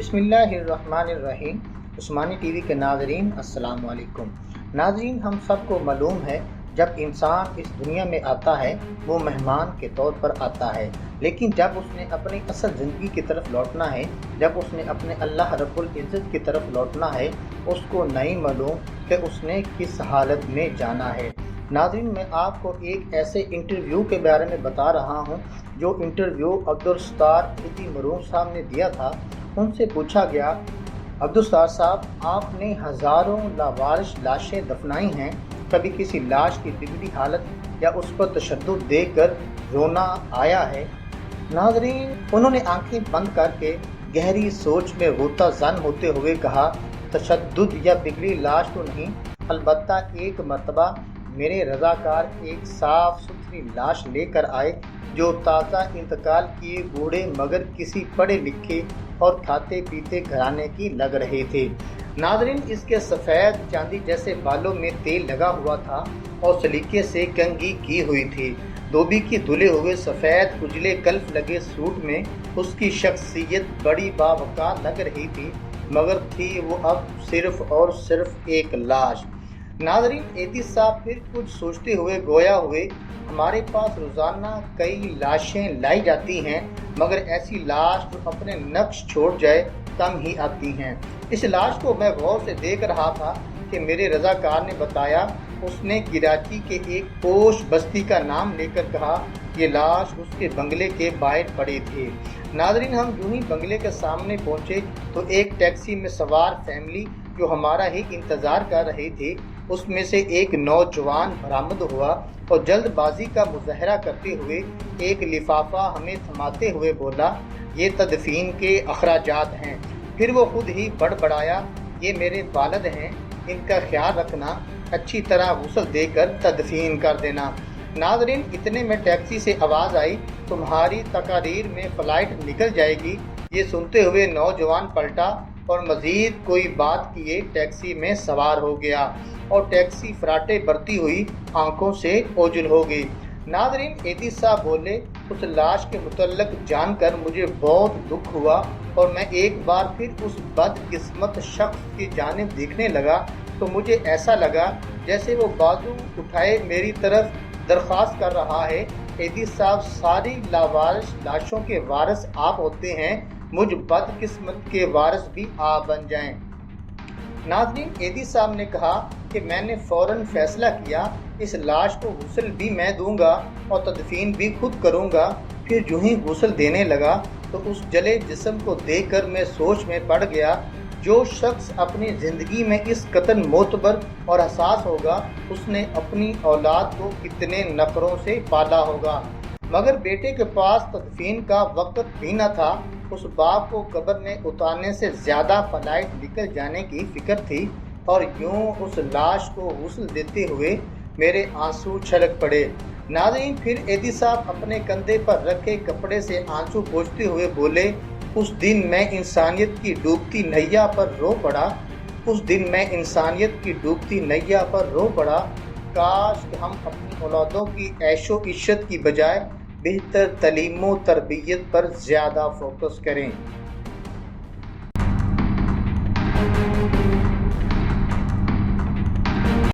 بسم اللہ الرحمن الرحیم۔ عثمانی ٹی وی کے ناظرین السلام علیکم۔ ناظرین، ہم سب کو معلوم ہے جب انسان اس دنیا میں آتا ہے وہ مہمان کے طور پر آتا ہے، لیکن جب اس نے اپنی اصل زندگی کی طرف لوٹنا ہے، جب اس نے اپنے اللہ رب العزت کی طرف لوٹنا ہے، اس کو نہیں معلوم کہ اس نے کس حالت میں جانا ہے۔ ناظرین، میں آپ کو ایک ایسے انٹرویو کے بارے میں بتا رہا ہوں جو انٹرویو عبدالستار ایدی مرحوم صاحب نے دیا تھا۔ ان سے پوچھا گیا، عبدالستار صاحب، آپ نے ہزاروں لاوارث لاشیں دفنائی ہیں، کبھی کسی لاش کی بگڑی حالت یا اس پر تشدد دیکھ کر رونا آیا ہے؟ ناظرین، انہوں نے آنکھیں بند کر کے گہری سوچ میں غوطہ زن ہوتے ہوئے کہا، تشدد یا بگڑی لاش تو نہیں، البتہ ایک مرتبہ میرے رضاکار ایک صاف ستھری لاش لے کر آئے جو تازہ انتقال کیے بوڑھے مگر کسی پڑھے لکھے اور کھاتے پیتے گھرانے کی لگ رہے تھے۔ ناظرین، اس کے سفید چاندی جیسے بالوں میں تیل لگا ہوا تھا اور سلیقے سے کنگھی کی ہوئی تھی۔ دھوبی کی دھلے ہوئے سفید اجلے کلف لگے سوٹ میں اس کی شخصیت بڑی باوقار لگ رہی تھی، مگر تھی وہ اب صرف اور صرف ایک لاش۔ ناظرین، ایدی صاحب پھر کچھ سوچتے ہوئے گویا ہوئے، ہمارے پاس روزانہ کئی لاشیں لائی جاتی ہیں، مگر ایسی لاش جو اپنے نقش چھوڑ جائے کم ہی آتی ہیں۔ اس لاش کو میں غور سے دیکھ رہا تھا کہ میرے رضاکار نے بتایا، اس نے کراچی کے ایک پوش بستی کا نام لے کر کہا، یہ لاش اس کے بنگلے کے باہر پڑے تھے۔ ناظرین، ہم یوں ہی بنگلے کے سامنے پہنچے تو ایک ٹیکسی میں سوار فیملی جو ہمارا ہی انتظار کر رہی تھی، اس میں سے ایک نوجوان برآمد ہوا اور جلد بازی کا مظاہرہ کرتے ہوئے ایک لفافہ ہمیں تھماتے ہوئے بولا، یہ تدفین کے اخراجات ہیں۔ پھر وہ خود ہی بڑبڑایا، یہ میرے والد ہیں، ان کا خیال رکھنا، اچھی طرح غسل دے کر تدفین کر دینا۔ ناظرین، اتنے میں ٹیکسی سے آواز آئی، تمہاری تقاریر میں فلائٹ نکل جائے گی۔ یہ سنتے ہوئے نوجوان پلٹا اور مزید کوئی بات کیے ٹیکسی میں سوار ہو گیا اور ٹیکسی فراٹے برتی ہوئی آنکھوں سے اوجھل ہو گئی۔ ناظرین، ایدی صاحب بولے، اس لاش کے متعلق جان کر مجھے بہت دکھ ہوا اور میں ایک بار پھر اس بد قسمت شخص کی جانب دیکھنے لگا تو مجھے ایسا لگا جیسے وہ بازو اٹھائے میری طرف درخواست کر رہا ہے، ایدی صاحب، ساری لاوارث لاشوں کے وارث آپ ہوتے ہیں، مجھ بد قسمت کے وارث بھی آپ بن جائیں۔ ناظرین، ایدی صاحب نے کہا کہ میں نے فوراً فیصلہ کیا، اس لاش کو غسل بھی میں دوں گا اور تدفین بھی خود کروں گا۔ پھر جو ہی غسل دینے لگا تو اس جلے جسم کو دیکھ کر میں سوچ میں پڑ گیا، جو شخص اپنی زندگی میں اس قدر معتبر اور حساس ہوگا، اس نے اپنی اولاد کو کتنے نخروں سے پالا ہوگا۔ مگر بیٹے کے پاس تدفین کا وقت بھی نہ تھا، اس باپ کو قبر میں اتارنے سے زیادہ فلائٹ نکل جانے کی فکر تھی، اور یوں اس لاش کو غسل دیتے ہوئے میرے آنسو چھلک پڑے۔ ناظرین، پھر ایدی صاحب اپنے کندھے پر رکھے کپڑے سے آنسو پوچھتے ہوئے بولے، اس دن میں انسانیت کی ڈوبتی نیا پر رو پڑا، اس دن میں انسانیت کی ڈوبتی نیا پر رو پڑا، کاش کہ ہم اپنی اولادوں کی عیش و عشرت کی بجائے بہتر تعلیم و تربیت پر زیادہ فوکس کریں۔